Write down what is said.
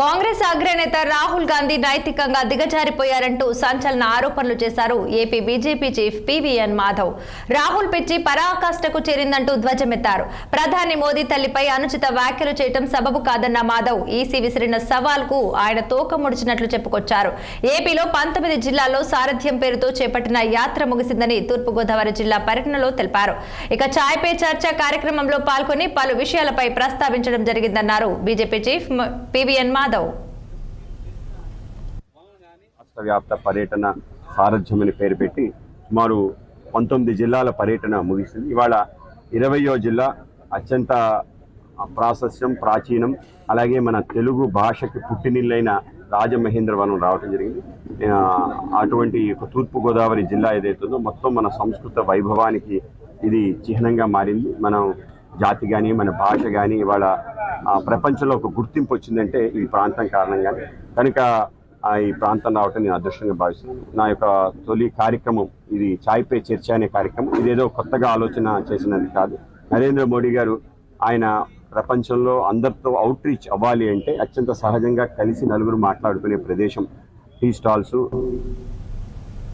కాంగ్రెస్ అగ్రనేత రాహుల్ గాంధీ నైతికంగా దిగజారిపోయారంటూ సంచలన ఆరోపణలు చేశారు AP BJP chief PVN Madhav. Rahul పిచ్చి పరాకాష్ఠకు చేరిందంటూ ధ్వజమెత్తారు. ప్రధాని మోదీ తల్లిపై అనుచిత వ్యాఖ్యలు చేయడం సబబు కాదన్న మాధవ్ ఈసీ విసిరిన సవాల్కు ఆయన తోక ముడిచినట్లు చెప్పుకొచ్చారు. ఏపీలో 19 జిల్లాల్లో సారథ్యం పేరుతో చేపట్టిన యాత్ర ముగిసిందని తూర్పుగోదావరి జిల్లా పర్యటనలో తెలిపారు. ఇక చాయ్ పే చర్చ కార్యక్రమంలో పాల్గొని పలు విషయాలపై ప్రస్తావించడం జరిగిందన్నారు బీజేపీ చీఫ్ పీవీఎన్ మాధవ్. రాష్ట్ర వ్యాప్త పర్యటన సారథ్యమని పేరు పెట్టి సుమారు 19 జిల్లాల పర్యటన ముగిసింది. ఇవాళ 20వ జిల్లా అత్యంత ప్రాశస్త్యం ప్రాచీనం, అలాగే మన తెలుగు భాషకి పుట్టినిల్లైన రాజమహేంద్రవరం రావడం జరిగింది. అటువంటి తూర్పుగోదావరి జిల్లా ఏదైతుందో మొత్తం మన సంస్కృత వైభవానికి ఇది చిహ్నంగా మారింది. మనం జాతి కానీ మన భాష కానీ ఇవాళ ప్రపంచంలో ఒక గుర్తింపు వచ్చిందంటే ఈ ప్రాంతం కారణంగానే. కనుక ఈ ప్రాంతం రావటం నేను అదృష్టంగా భావిస్తున్నాను. నా యొక్క తొలి కార్యక్రమం ఇది చాయ్ పే చర్చ అనే కార్యక్రమం. ఇదేదో కొత్తగా ఆలోచన చేసినది కాదు. నరేంద్ర మోడీ గారు ఆయన ప్రపంచంలో అందరితో అవుట్ రీచ్ అవ్వాలి అంటే అత్యంత సహజంగా కలిసి నలుగురు మాట్లాడుకునే ప్రదేశం టీ స్టాల్స్.